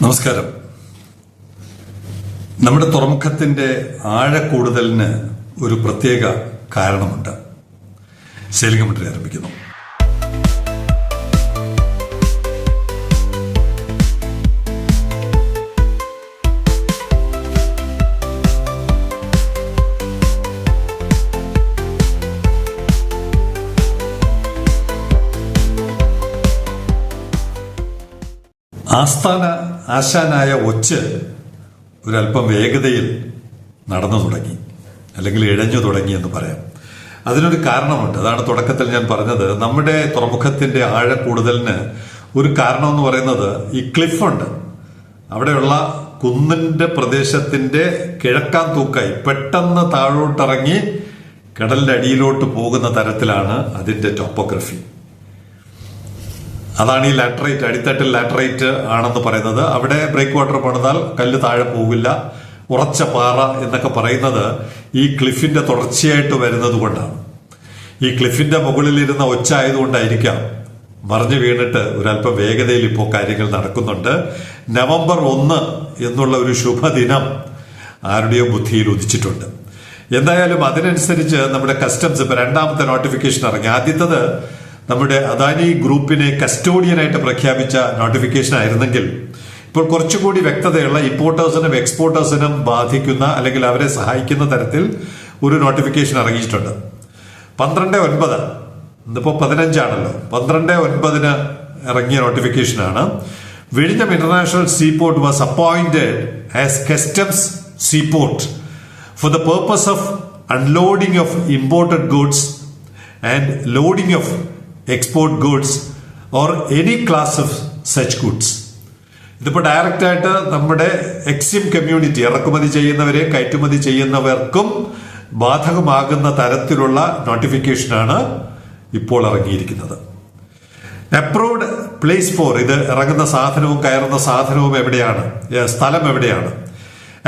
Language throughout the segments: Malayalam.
നമസ്കാരം. നമ്മുടെ തുറമുഖത്തിന്റെ ആഴക്കൂടുതലിന് ഒരു പ്രത്യേക കാരണമുണ്ട്. സെയിലിംഗ് കമന്ററി ആരംഭിക്കുന്നു. ആശാനായ ഒച്ച് ഒരല്പം വേഗതയിൽ നടന്നു തുടങ്ങി, അല്ലെങ്കിൽ ഇഴഞ്ഞു തുടങ്ങി എന്ന് പറയാം. അതിനൊരു കാരണമുണ്ട്. അതാണ് തുടക്കത്തിൽ ഞാൻ പറഞ്ഞത്. നമ്മുടെ തുറമുഖത്തിന്റെ ആഴക്കൂടുതലിന് ഒരു കാരണം എന്ന് പറയുന്നത് ഈ ക്ലിഫുണ്ട്. അവിടെയുള്ള കുന്നിന്റെ പ്രദേശത്തിന്റെ കിഴക്കാൻ തൂക്കായി പെട്ടെന്ന് താഴോട്ടിറങ്ങി കടലിന്റെ അടിയിലോട്ട് പോകുന്ന തരത്തിലാണ് അതിന്റെ ടോപ്പോഗ്രഫി. അതാണ് ഈ ലാറ്ററൈറ്റ്, അടിത്തട്ടിൽ ലാറ്ററൈറ്റ് ആണെന്ന് പറയുന്നത്. അവിടെ ബ്രേക്ക് വാട്ടർ പണിതാൽ കല്ല് താഴെ പോകില്ല, ഉറച്ച പാറ എന്നൊക്കെ പറയുന്നത് ഈ ക്ലിഫിന്റെ തുടർച്ചയായിട്ട് വരുന്നത് കൊണ്ടാണ്. ഈ ക്ലിഫിന്റെ മുകളിലിരുന്ന ഒച്ച ആയതുകൊണ്ടായിരിക്കാം മറിഞ്ഞു വീണിട്ട് ഒരല്പം വേഗതയിൽ ഇപ്പോൾ കാര്യങ്ങൾ നടക്കുന്നുണ്ട്. നവംബർ 1 എന്നുള്ള ഒരു ശുഭദിനം ആരുടെയോ ബുദ്ധിയിൽ ഉദിച്ചിട്ടുണ്ട്. എന്തായാലും അതിനനുസരിച്ച് നമ്മുടെ കസ്റ്റംസ് ഇപ്പൊ രണ്ടാമത്തെ നോട്ടിഫിക്കേഷൻ ഇറങ്ങി. ആദ്യത്തത് നമ്മുടെ അദാനി ഗ്രൂപ്പിനെ കസ്റ്റോഡിയനായിട്ട് പ്രഖ്യാപിച്ച നോട്ടിഫിക്കേഷൻ ആയിരുന്നെങ്കിൽ ഇപ്പോൾ കുറച്ചുകൂടി വ്യക്തതയുള്ള ഇമ്പോർട്ടേഴ്സിനും എക്സ്പോർട്ടേഴ്സിനും ബാധിക്കുന്ന അല്ലെങ്കിൽ അവരെ സഹായിക്കുന്ന തരത്തിൽ ഒരു നോട്ടിഫിക്കേഷൻ ഇറങ്ങിയിട്ടുണ്ട്. 12/9, ഇന്നിപ്പോ 15 ആണല്ലോ, 12/9 ഇറങ്ങിയ നോട്ടിഫിക്കേഷനാണ്. വിഴിഞ്ഞം international seaport was appointed as customs seaport for the purpose of unloading of imported goods and loading of export goods or any class of such goods. ഇതിപ്പോ ഡയറക്റ്റ് ആയിട്ട് നമ്മുടെ എക്സിം കമ്മ്യൂണിറ്റി, ഇറക്കുമതി ചെയ്യുന്നവരെ കയറ്റുമതി ചെയ്യുന്നവർക്കും ബാധകമാകുന്ന തരത്തിലുള്ള നോട്ടിഫിക്കേഷനാണ് ഇപ്പോൾ ഇറങ്ങിയിരിക്കുന്നത്. അപ്രൂവ്ഡ് പ്ലേസ് ഫോർ, ഇത് ഇറങ്ങുന്ന സാധനവും കയറുന്ന സാധനവും എവിടെയാണ്, സ്ഥലം എവിടെയാണ്.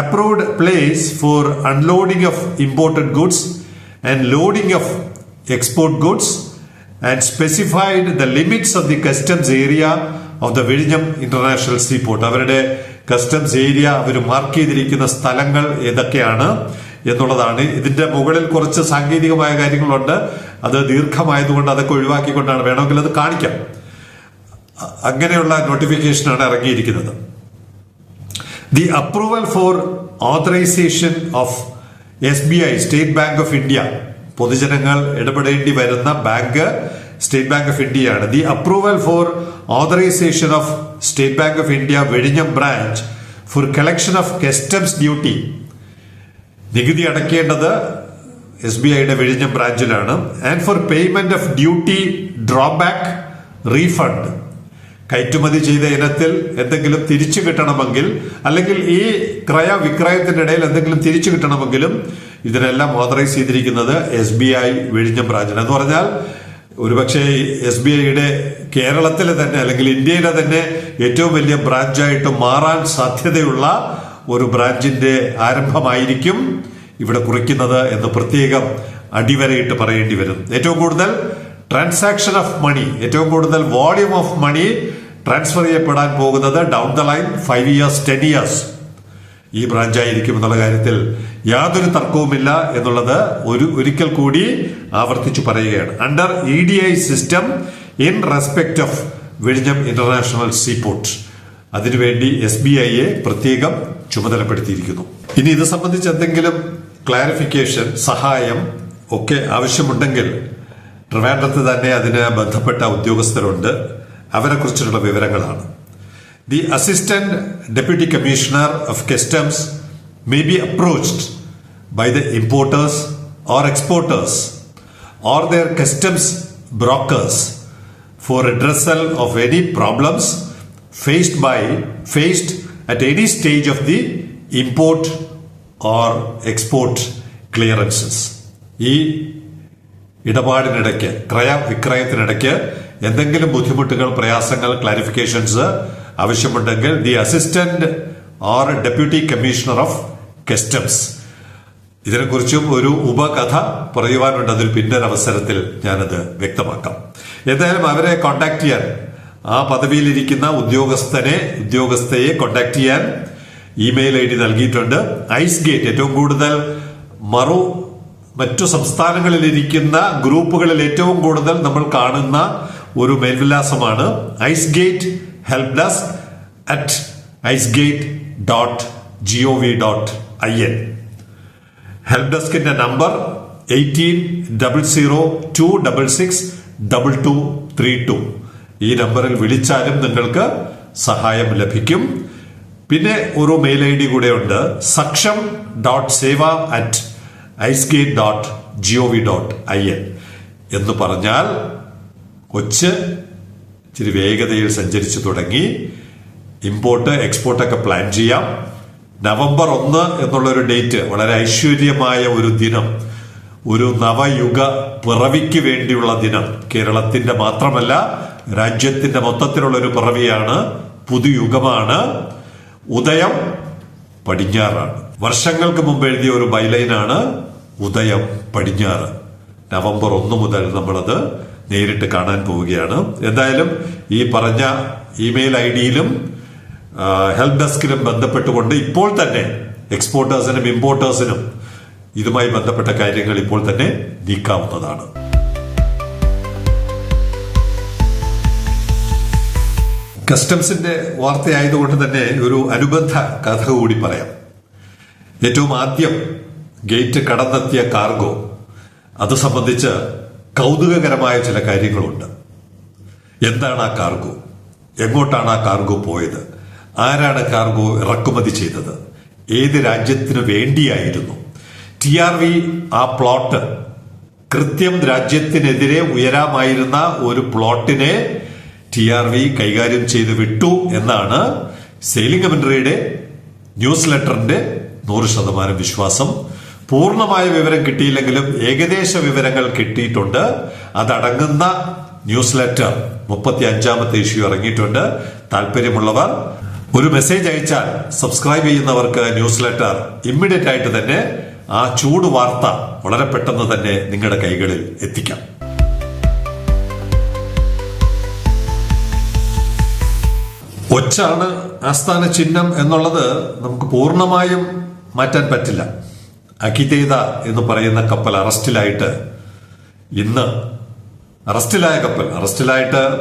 Approved place for unloading of imported goods and loading of export goods and specified the limits of the customs area of the Vizhinjam International Seaport. അവരുടെ കസ്റ്റംസ് ഏരിയ അവർ മാർക്ക് ചെയ്തിരിക്കുന്ന സ്ഥലങ്ങൾ ഏതൊക്കെയാണ് എന്നുള്ളതാണ്. ഇതിന്റെ മുകളിൽ കുറച്ച് സാങ്കേതികമായ കാര്യങ്ങളുണ്ട്. അത് ദീർഘമായതുകൊണ്ട് അതൊക്കെ ഒഴിവാക്കിക്കൊണ്ടാണ്, വേണമെങ്കിൽ അത് കാണിക്കാം. അങ്ങനെയുള്ള നോട്ടിഫിക്കേഷനാണ് ഇറങ്ങിയിരിക്കുന്നത്. The approval for authorisation of SBI, State Bank of India, പൊതുജനങ്ങൾ ഇടപെടേണ്ടി വരുന്ന ബാങ്ക് സ്റ്റേറ്റ് ബാങ്ക് ഓഫ് ഇന്ത്യയാണ്. The approval for authorisation of State Bank of India വിഴിഞ്ഞം branch for collection of customs duty. നികുതി അടയ്ക്കേണ്ടത് SBIയുടെ വിഴിഞ്ഞം ബ്രാഞ്ചിലാണ്. And for payment of duty drawback refund, കയറ്റുമതി ചെയ്ത ഇനത്തിൽ എന്തെങ്കിലും തിരിച്ചു കിട്ടണമെങ്കിൽ, അല്ലെങ്കിൽ ഈ ക്രയവിക്രയത്തിനിടയിൽ എന്തെങ്കിലും തിരിച്ചു കിട്ടണമെങ്കിലും ഇതിനെല്ലാം ഓതറൈസ് ചെയ്തിരിക്കുന്നത് SBI വിഴിഞ്ഞം ബ്രാഞ്ചിന്. എന്ന് പറഞ്ഞാൽ ഒരുപക്ഷെ SBIയുടെ കേരളത്തിലെ തന്നെ അല്ലെങ്കിൽ ഇന്ത്യയിലെ തന്നെ ഏറ്റവും വലിയ ബ്രാഞ്ചായിട്ട് മാറാൻ സാധ്യതയുള്ള ഒരു ബ്രാഞ്ചിന്റെ ആരംഭമായിരിക്കും ഇവിടെ കുറിക്കുന്നത് എന്ന് പ്രത്യേകം അടിവരയിട്ട് പറയേണ്ടി വരും. ഏറ്റവും കൂടുതൽ ട്രാൻസാക്ഷൻ ഓഫ് മണി, ഏറ്റവും കൂടുതൽ വോളിയൂം ഓഫ് മണി ട്രാൻസ്ഫർ ചെയ്യപ്പെടാൻ പോകുന്നത് down the line 5 years 10 years ഈ ബ്രാഞ്ചായിരിക്കും എന്നുള്ള കാര്യത്തിൽ യാതൊരു തർക്കവുമില്ല എന്നുള്ളത് ഒരിക്കൽ കൂടി ആവർത്തിച്ചു പറയുകയാണ്. Under EDI system in respect of വിഴിഞ്ഞം ഇന്റർനാഷണൽ സീപോർട്ട്, അതിനുവേണ്ടി SBIയെ പ്രത്യേകം ചുമതലപ്പെടുത്തിയിരിക്കുന്നു. ഇനി ഇത് സംബന്ധിച്ച് എന്തെങ്കിലും ക്ലാരിഫിക്കേഷൻ, സഹായം ഒക്കെ ആവശ്യമുണ്ടെങ്കിൽ ട്രിവാൻഡ്രത്ത് തന്നെ അതിന് ബന്ധപ്പെട്ട ഉദ്യോഗസ്ഥരുണ്ട്. അവരെ കുറിച്ചുള്ള വിവരങ്ങളാണ്. The Assistant Deputy Commissioner of Customs may be approached by the importers or exporters or their customs brokers for redressal of any problems faced at any stage of the import or export clearances. ഈ ഇടപാടിനിടയ്ക്ക്, ക്രയവിക്രയത്തിനിടയ്ക്ക് എന്തെങ്കിലും ബുദ്ധിമുട്ടുകൾ, പ്രയാസങ്ങൾ, ക്ലാരിഫിക്കേഷൻസ് ആവശ്യമുണ്ടെങ്കിൽ the assistant or deputy commissioner of customs, ഇതിനെക്കുറിച്ചും ഒരു ഉപകഥ പറയുവാനുണ്ട്. അതിൽ പിന്നൊരവസരത്തിൽ ഞാനത് വ്യക്തമാക്കാം. എന്തായാലും അവരെ കോണ്ടാക്ട് ചെയ്യാൻ ആ പദവിയിലിരിക്കുന്ന ഉദ്യോഗസ്ഥയെ കോണ്ടാക്ട് ചെയ്യാൻ ഇമെയിൽ ID നൽകിയിട്ടുണ്ട്. ഐസ് ഗേറ്റ് ഏറ്റവും കൂടുതൽ മറ്റു സംസ്ഥാനങ്ങളിലിരിക്കുന്ന ഗ്രൂപ്പുകളിൽ ഏറ്റവും കൂടുതൽ നമ്മൾ കാണുന്ന ഒരു മേൽവിലാസമാണ് icegate@icegate.gov.in. Help ഡെസ്കിന്റെ number 1800266232. ഈ നമ്പറിൽ വിളിച്ചാലും നിങ്ങൾക്ക് സഹായം ലഭിക്കും. പിന്നെ ഒരു മെയിൽ ID കൂടെ ഉണ്ട്, saksham.seva@icegate.gov.in എന്ന് പറഞ്ഞാൽ കൊച്ച് ഇച്ചിരി വേഗതയിൽ സഞ്ചരിച്ചു തുടങ്ങി. ഇമ്പോർട്ട് എക്സ്പോർട്ടൊക്കെ പ്ലാൻ ചെയ്യാം. നവംബർ 1 എന്നുള്ളൊരു ഡേറ്റ് വളരെ ഐശ്വര്യമായ ഒരു ദിനം, ഒരു നവയുഗ പിറവിക്ക് വേണ്ടിയുള്ള ദിനം. കേരളത്തിന്റെ മാത്രമല്ല രാജ്യത്തിന്റെ മൊത്തത്തിലുള്ള ഒരു പിറവിയാണ്, പുതുയുഗമാണ്. ഉദയം പടിഞ്ഞാറാണ്. വർഷങ്ങൾക്ക് മുമ്പ് എഴുതിയ ഒരു ബൈലൈനാണ് ഉദയം പടിഞ്ഞാറ്. നവംബർ 1 മുതൽ നമ്മളത് നേരിട്ട് കാണാൻ പോവുകയാണ്. എന്തായാലും ഈ പറഞ്ഞ ഇമെയിൽ IDയിലും ഹെൽപ് ഡെസ്കിലും ബന്ധപ്പെട്ടുകൊണ്ട് ഇപ്പോൾ തന്നെ എക്സ്പോർട്ടേഴ്സിനും ഇമ്പോർട്ടേഴ്സിനും ഇതുമായി ബന്ധപ്പെട്ട കാര്യങ്ങൾ ഇപ്പോൾ തന്നെ നീക്കാവുന്നതാണ്. കസ്റ്റംസിന്റെ വാർത്തയായതുകൊണ്ട് തന്നെ ഒരു അനുബന്ധ കഥ കൂടി പറയാം. ഏറ്റവും ആദ്യം ഗേറ്റ് കടന്നെത്തിയ കാർഗോ, അത് സംബന്ധിച്ച് കൗതുകകരമായ ചില കാര്യങ്ങളുണ്ട്. എന്താണ് ആ കാർഗോ? എങ്ങോട്ടാണ് ആ കാർഗോ പോയത്? ആരാണ് കാർഗോ ഇറക്കുമതി ചെയ്തത്? ഏത് രാജ്യത്തിനു വേണ്ടിയായിരുന്നു? TRV ആ പ്ലോട്ട് കൃത്യം രാജ്യത്തിനെതിരെ ഉയരാമായിരുന്ന ഒരു പ്ലോട്ടിനെ TRV കൈകാര്യം ചെയ്ത് വിട്ടു എന്നാണ് സെയിലിംഗ് കമന്ററിയുടെ ന്യൂസ് ലെറ്ററിന്റെ 100% വിശ്വാസം. പൂർണ്ണമായ വിവരം കിട്ടിയില്ലെങ്കിലും ഏകദേശ വിവരങ്ങൾ കിട്ടിയിട്ടുണ്ട്. അതടങ്ങുന്ന ന്യൂസ് ലെറ്റർ 35ാമത്തെ ഇഷ്യൂ ഇറങ്ങിയിട്ടുണ്ട്. താല്പര്യമുള്ളവർ ഒരു മെസ്സേജ് അയച്ചാൽ സബ്സ്ക്രൈബ് ചെയ്യുന്നവർക്ക് ന്യൂസ് ലെറ്റർ ഇമ്മീഡിയറ്റ് ആയിട്ട് തന്നെ ആ ചൂട് വാർത്ത വളരെ പെട്ടെന്ന് തന്നെ നിങ്ങളുടെ കൈകളിൽ എത്തിക്കാം. ഒച്ചാണ് ആസ്ഥാന ചിഹ്നം എന്നുള്ളത് നമുക്ക് പൂർണ്ണമായും മാറ്റാൻ പറ്റില്ല. അഖിതേദ എന്ന് പറയുന്ന കപ്പൽ അറസ്റ്റിലായിട്ട് ഇന്ന് അറസ്റ്റിലായിട്ട്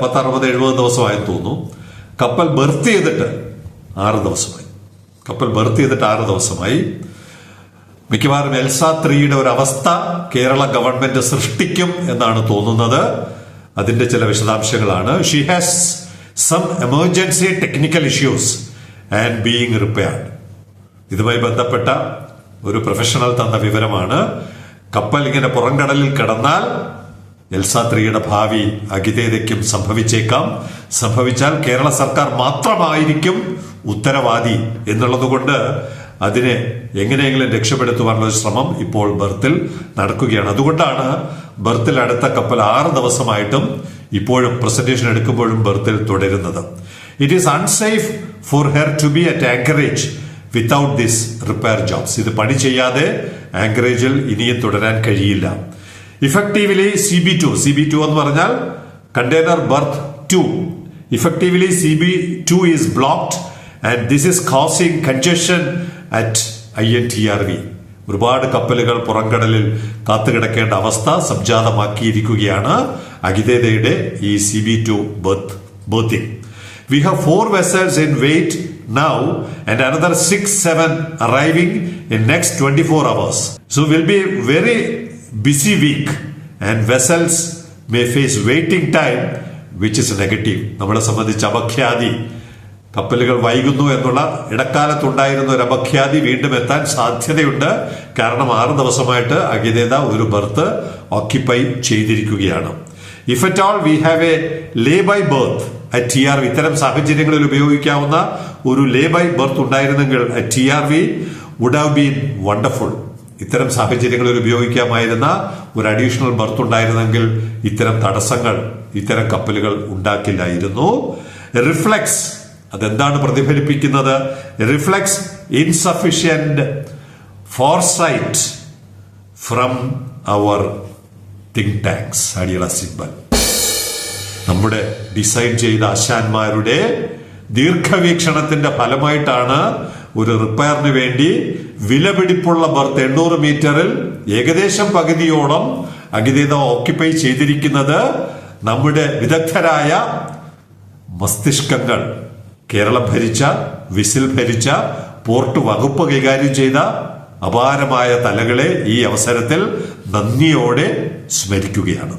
60-70 ദിവസമായെന്ന് തോന്നുന്നു. കപ്പൽ ബർത്ത് ചെയ്തിട്ട് 6 ദിവസമായി. മിക്കവാറും എൽസ 3യുടെ ഒരു അവസ്ഥ കേരള ഗവൺമെന്റ് സൃഷ്ടിക്കും എന്നാണ് തോന്നുന്നത്. അതിന്റെ ചില വിശദാംശങ്ങളാണ്. She has some emergency technical issues and being repaired. ഇതുമായി ബന്ധപ്പെട്ട ഒരു പ്രൊഫഷണൽ തന്ന വിവരമാണ്. കപ്പൽ ഇങ്ങനെ പുറംകടലിൽ കിടന്നാൽ എൽസ 3യുടെ ഭാവി അഖിതേദയ്ക്കും സംഭവിച്ചേക്കാം. സംഭവിച്ചാൽ കേരള സർക്കാർ മാത്രമായിരിക്കും ഉത്തരവാദി എന്നുള്ളത് കൊണ്ട് അതിനെ എങ്ങനെയെങ്കിലും രക്ഷപ്പെടുത്തുവാനുള്ള ഒരു ശ്രമം ഇപ്പോൾ ബർത്തിൽ നടക്കുകയാണ്. അതുകൊണ്ടാണ് ബർത്തിൽ അടുത്ത കപ്പൽ 6 ദിവസമായിട്ടും ഇപ്പോഴും പ്രസന്റേഷൻ എടുക്കുമ്പോഴും ബർത്തിൽ തുടരുന്നത്. It is unsafe for her to be at anchorage without this repair jobs. ഇത് പണി ചെയ്യാതെ ആങ്കറേജിൽ ഇനിയും തുടരാൻ കഴിയില്ല. ഇഫക്റ്റീവ്ലി CB2 എന്ന് പറഞ്ഞാൽ container birth 2. Effectively CB2 is blocked and this is causing congestion at INTRV. ഒരുപാട് കപ്പലുകൾ പുറംകടലിൽ കാത്തുകിടക്കേണ്ട അവസ്ഥ സംജാതമാക്കിയിരിക്കുകയാണ് അഖിതേദയുടെ ഈ CB2 berthing. We have 4 vessels in wait now and another 6-7 arriving in next 24 hours. So will be very busy week and vessels may face waiting time which is negative. നമ്മളെ സംബന്ധിച്ച് അപഖ്യാതി, കപ്പലുകൾ വൈകുന്നു എന്നുള്ള ഇടക്കാലത്തുണ്ടായിരുന്ന ഒരു അപഖ്യാതി വീണ്ടും എത്താൻ സാധ്യതയുണ്ട്. കാരണം 6 ദിവസമായിട്ട് അഖിതേദ ഒരു ബർത്ത് ഓക്യുപ്പൈ ചെയ്തിരിക്കുകയാണ്. If at all we have a lay by berth at TRV. ഇത്തരം സാഹചര്യങ്ങളിൽ ഉപയോഗിക്കാവുന്ന ഒരു ലേ ബൈ ബർത്ത് ഉണ്ടായിരുന്നെങ്കിൽ TRV would have been wonderful. ഇത്തരം സാഹചര്യങ്ങളിൽ ഉപയോഗിക്കാമായിരുന്ന ഒരു അഡീഷണൽ ബർത്ത് ഉണ്ടായിരുന്നെങ്കിൽ ഇത്തരം തടസ്സങ്ങൾ ഇത്തരം കപ്പലുകൾ ഉണ്ടാക്കില്ലായിരുന്നു. റിഫ്ലെക്സ്, അതെന്താണ് പ്രതിഫലിപ്പിക്കുന്നത്? Reflex insufficient foresight from our think tanks. അടിയുള്ള സിമ്പൽ. നമ്മുടെ ഡിസൈൻ ചെയ്ത ആശാന്മാരുടെ ദീർഘവീക്ഷണത്തിന്റെ ഫലമായിട്ടാണ് ഒരു റിപ്പയറിന് വേണ്ടി വിലപിടിപ്പുള്ള ബർത്ത് 800 മീറ്ററിൽ ഏകദേശം പകുതിയോളം അഗതിത ഓക്യുപ്പൈ ചെയ്തിരിക്കുന്നത്. നമ്മുടെ വിദഗ്ധരായ മസ്തിഷ്കങ്ങൾ, കേരളം ഭരിച്ച, വിസിൽ ഭരിച്ച, പോർട്ട് വകുപ്പ് കൈകാര്യം ചെയ്ത അപാരമായ തലകളെ ഈ അവസരത്തിൽ നന്ദിയോടെ സ്മരിക്കുകയാണ്.